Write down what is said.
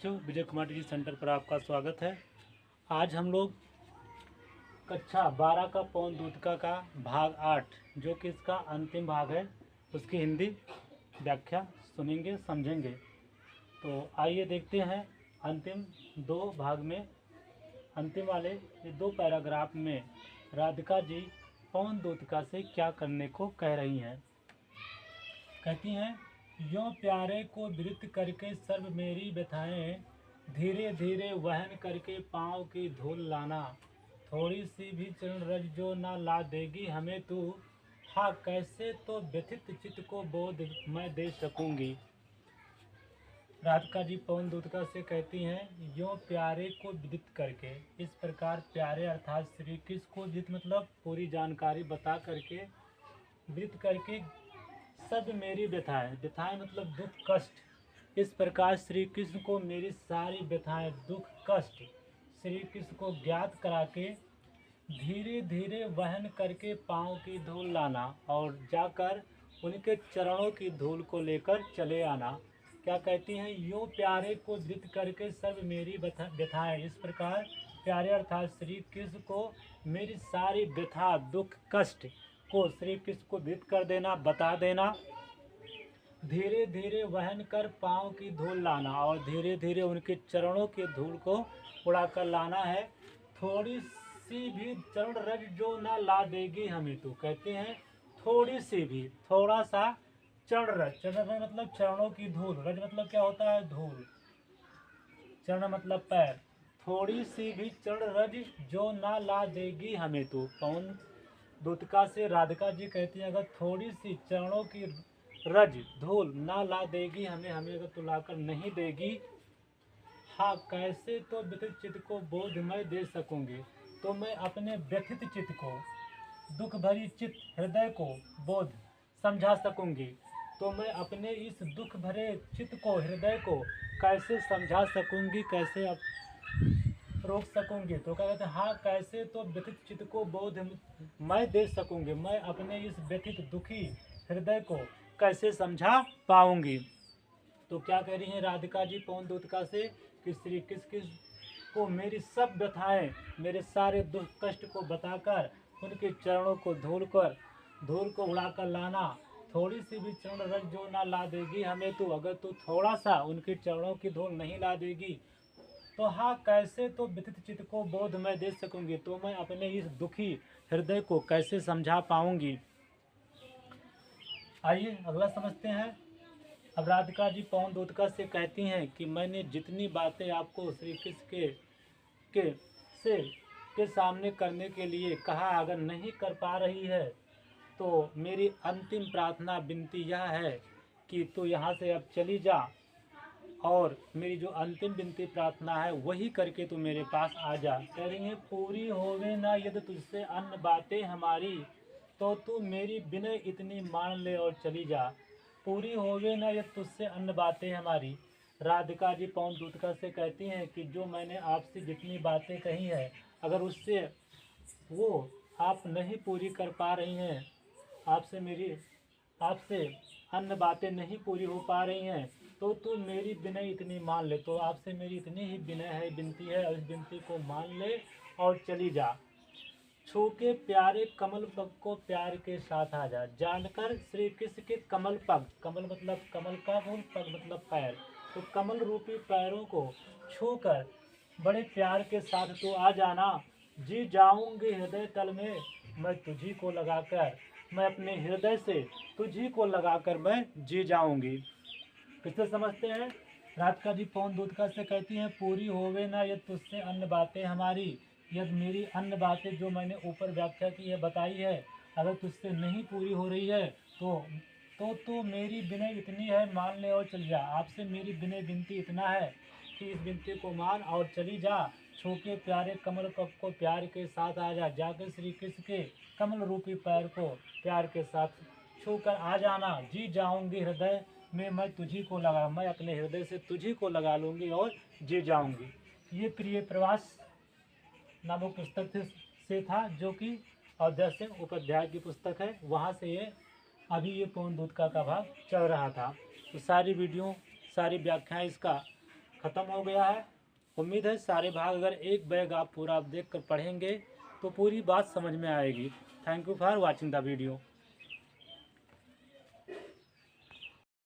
बच्चों, Vijay Kumar T centre पर आपका स्वागत है। आज हम लोग कक्षा 12 का पौन दूतका का भाग 8 जो कि इसका अंतिम भाग है उसकी हिंदी व्याख्या सुनेंगे, समझेंगे। तो आइए देखते हैं अंतिम दो भाग में, अंतिम वाले ये दो पैराग्राफ में राधिका जी पौन दूतका से क्या करने को कह रही हैं। कहती हैं, यों प्यारे को विरत करके सर्व मेरी व्यथाएं, धीरे धीरे वहन करके पाँव की धूल लाना, थोड़ी सी भी चरण रज जो ना ला देगी हमें तू, हाँ कैसे तो व्यथित चित्त को बोध मैं दे सकूंगी। राधिका जी पौन दूतका से कहती हैं, यों प्यारे को विदित करके, इस प्रकार प्यारे अर्थात श्री कृष्ण को विदित मतलब पूरी जानकारी बता करके, विदित करके सब मेरी व्यथाएं, व्यथाएं मतलब दुख कष्ट, इस प्रकार श्री कृष्ण को मेरी सारी व्यथाएं दुख कष्ट श्री कृष्ण को ज्ञात करा के धीरे धीरे वहन करके पाँव की धूल लाना और जाकर उनके चरणों की धूल को लेकर चले आना। क्या कहती हैं, यूँ प्यारे को विदित करके सब मेरी व्यथाएं, इस प्रकार प्यारे अर्थात श्री कृष्ण को मेरी सारी व्यथा दुख कष्ट को श्री कृष्ण को विदित कर देना, बता देना, धीरे धीरे वहन कर पाँव की धूल लाना और धीरे धीरे उनके चरणों की धूल को उड़ा कर लाना है। थोड़ी सी भी चरण रज जो ना ला देगी हमें तो, कहते हैं थोड़ी सी भी, थोड़ा सा चरण रज, चरण रज मतलब चरणों की धूल, रज मतलब क्या होता है धूल, चरण मतलब पैर, थोड़ी सी भी चरण रज जो ना ला देगी हमें तो। पौन दूतका से राधिका जी कहती हैं, अगर थोड़ी सी चरणों की रज धूल ना ला देगी हमें, अगर तो लाकर नहीं देगी, हाँ कैसे तो व्यथित चित्त को बोध मैं दे सकूंगी, तो मैं अपने व्यथित चित्त को, दुख भरी चित्त हृदय को बोध समझा सकूंगी, तो मैं अपने इस दुख भरे चित्त को हृदय को कैसे समझा सकूंगी, कैसे अब रोक सकूंगी। तो क्या कहते हैं, हाँ कैसे तो व्यथित चित्त को बोध मैं दे सकूंगी, मैं अपने इस व्यथित दुखी हृदय को कैसे समझा पाऊंगी। तो क्या कह रही हैं राधिका जी पौन दूतका से कि श्री कृष्ण को मेरी सब व्यथाएं, मेरे सारे दुख कष्ट को बताकर उनके चरणों को धूल को उड़ाकर लाना, थोड़ी सी भी चरण रज जो ना ला देगी हमें तो, अगर तू थोड़ा सा उनके चरणों की धूल नहीं ला देगी तो हाँ कैसे तो व्यथित चित्त को बोध मैं दे सकूंगी, तो मैं अपने इस दुखी हृदय को कैसे समझा पाऊंगी। आइए अगला समझते हैं। अब राधिका जी पौन दूतका से कहती हैं कि मैंने जितनी बातें आपको श्री कृष्ण के सामने करने के लिए कहा, अगर नहीं कर पा रही है तो मेरी अंतिम प्रार्थना विनती यह है कि तू यहाँ से अब चली जा, और मेरी जो अंतिम विनती प्रार्थना है वही करके तू मेरे पास आ जा। कह रही है, पूरी होवे ना यदि तुझसे अन्य बातें हमारी, तो तू मेरी विनय इतनी मान ले और चली जा। पूरी होवे ना यदि तुझसे अन्य बातें हमारी, राधिका जी पौन दूतका से कहती हैं कि जो मैंने आपसे जितनी बातें कही है, अगर उससे वो आप नहीं पूरी कर पा रही हैं, आपसे अन्य बातें नहीं पूरी हो पा रही हैं, तो तू मेरी विनय इतनी मान ले। तो आपसे मेरी इतनी ही विनय है, विनती है, और इस विनती को मान ले और चली जा। छू के प्यारे कमल पग को प्यार के साथ आ जा, जानकर श्री कृष्ण के कमल पग, कमल मतलब कमल का फूल, पग मतलब पैर, तो कमल रूपी पैरों को छू कर बड़े प्यार के साथ तू आ जाना। जी जाऊंगी हृदय तल में मैं तुझी को लगाकर, मैं अपने हृदय से तुझी को लगाकर मैं जी जाऊंगी। किससे समझते हैं, राधिका जी पौन दूतका से कहती हैं, पूरी होवे ना यदि तुझसे अन्य बातें हमारी, यदि मेरी अन्य बातें जो मैंने ऊपर व्याख्या की है, बताई है, अगर तुझसे नहीं पूरी हो रही है तो मेरी विनय इतनी है, मान ले और चली जा। आपसे मेरी विनय विनती इतना है कि इस विनती को मान और चली जा। छू के प्यारे कमल पग को प्यार के साथ आ जा, जाकर श्री कृष्ण के कमल रूपी पैर को प्यार के साथ छू कर आ जाना। जी जाऊंगी हृदय में मैं तुझी को लगा, मैं अपने हृदय से तुझी को लगा लूँगी और जी जाऊंगी। ये प्रिय प्रवास नामक पुस्तक से था, जो कि अध्याय सिंह उपाध्याय की पुस्तक है, वहाँ से ये अभी ये पौन दूतका का भाग चल रहा था। तो सारी वीडियो, सारी व्याख्याएं इसका ख़त्म हो गया है। उम्मीद है सारे भाग अगर एक बैग आप पूरा देख कर पढ़ेंगे तो पूरी बात समझ में आएगी। Thank you for watching the video.